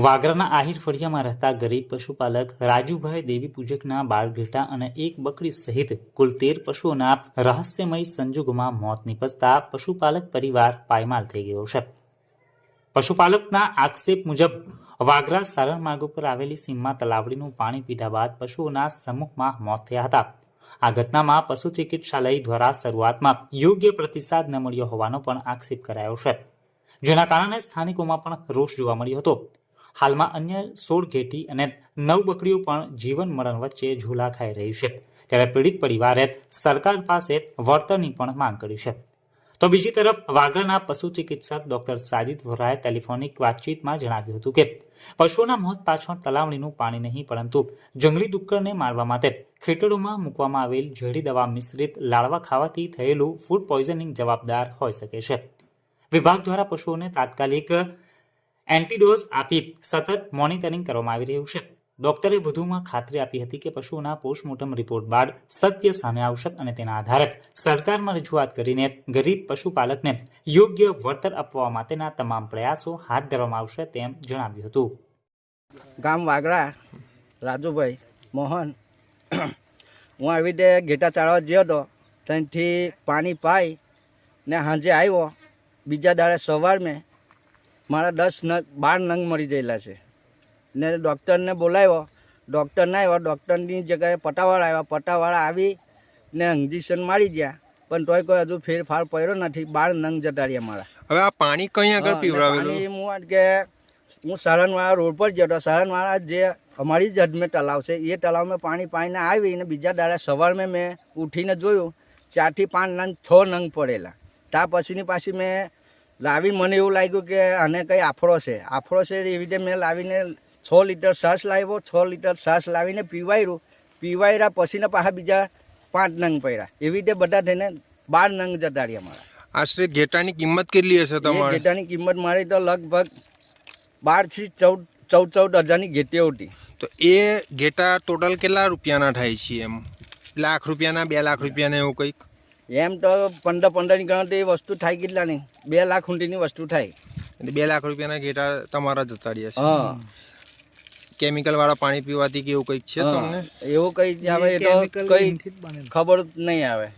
વાગરાના આહિર ફળિયામાં રહેતા ગરીબ પશુપાલક રાજુભાઈ દેવી પૂજકના બાળ ઘેટા અને એક બકરી સહિત કુલ 13 પશુઓના રહસ્યમય સંજોગોમાં મોત નીપજતા પશુપાલક પરિવાર પાયમાલ થઈ ગયો છે। પશુપાલકના આક્ષેપ મુજબ વાગરા સારણ માર્ગ ઉપર આવેલી સીમમાં તલાવડીનું પાણી પીધા બાદ પશુઓના સમૂહમાં મોત થયા હતા। આ ઘટનામાં પશુ ચિકિત્સાલય દ્વારા શરૂઆતમાં યોગ્ય પ્રતિસાદ ન મળ્યો હોવાનો પણ આક્ષેપ કરાયો છે, જેના કારણે સ્થાનિકોમાં પણ રોષ જોવા મળ્યો હતો। હાલમાં અન્ય 16 ઘેટી અને 9 બકરીઓ પણ જીવન મરણ વચ્ચે ઝૂલા ખાઈ રહી છે, ત્યારે પીડિત પરિવારે સરકાર પાસે વળતરની પણ માંગ કરી છે। તો બીજી તરફ વાગરાના પશુ ચિકિત્સક ડોક્ટર સાજિદ વોરાએ ટેલિફોનિક વાતચીતમાં જણાવ્યું હતું કે પશુઓના મોત પાછળ તલાવણીનું પાણી નહીં પરંતુ જંગલી ડુક્કરને મારવા માટે ખેતરોમાં મૂકવામાં આવેલ ઝેરી દવા મિશ્રિત લાડવા ખાવાથી થયેલું ફૂડ પોઈઝનિંગ જવાબદાર હોઈ શકે છે। વિભાગ દ્વારા પશુઓને તાત્કાલિક એન્ટીડોઝ આપી સતત મોનિટરિંગ કરવામાં આવી રહ્યું છે। ડોક્ટરે વધુમાં ખાતરી આપી હતી કે પશુઓના પોસ્ટમોર્ટમ રિપોર્ટ બાદ સત્ય સામે આવશે અને તેના આધારે સરકારમાં રજૂઆત કરીને ગરીબ પશુપાલકને યોગ્ય વળતર આપવા માટેના તમામ પ્રયાસો હાથ ધરવામાં આવશે તેમ જણાવ્યું હતું। ગામ વાગરા રાજુભાઈ મોહન હું આવી રીતે ઘેટા ચાળવા ગયો હતો, ત્યાંથી પાણી પાઈ ને સાંજે આવ્યો। બીજા દાડે સવાર મેં મારા 12 નંગ મરી ગયેલા છે ને ડૉક્ટરને બોલાવ્યો। ડૉક્ટર ના આવ્યો, ડૉક્ટરની જગ્યાએ પટાવાળા આવ્યા। પટાવાળા આવી ને ઇન્જેક્શન મારી ગયા, પણ તોય કોઈ હજુ ફેરફાર પડ્યો નથી। 12 નંગ જતા રહ્યા મારા। હવે આ પાણી કઈ આગળ પીવડાવેલું? હું સારણવાળા રોડ પર ગયો હતો। સારણવાળા જે અમારી જ હદમે તલાવ છે એ તલાવમાં પાણી પાઈને આવી ને બીજા દાડે સવારમાં મેં ઉઠીને જોયું 4 થી 5 નંગ 6 નંગ પડેલા। ત્યાર પછીની પાછી મેં લાવી, મને એવું લાગ્યું કે આને કંઈ આફળો છે એવી રીતે મેં લાવીને 6 લીટર છાશ લાવ્યો। 6 લીટર છાશ લાવીને પીવાયરા પછીના પાછા બીજા 5 નંગ પડ્યા। એવી રીતે બધા થઈને 12 નંગ જતા રહ્યા મારા। આશરે ઘેટાની કિંમત કેટલી હશે તમારે? ઘેટાની કિંમત મારી તો લગભગ 12 થી 14 હજારની ઘેટીઓ હતી। તો એ ઘેટા ટોટલ કેટલા રૂપિયાના થાય છે? એમ લાખ રૂપિયાના, 2 લાખ રૂપિયાના એવું કંઈક? એમ તો 15-15ની ગણતરી વસ્તુ થાય કેટલા નહીં, 2 લાખ ઊંડીની વસ્તુ થાય। 2 લાખ રૂપિયાના ઘેટા તમારા જતા રહ્યા છે। હા, કેમિકલ વાળા પાણી પીવાથી કે એવું કંઈક છે તમને? એવું કંઈ આવે એ તો કંઈ ખબર નહીં આવે।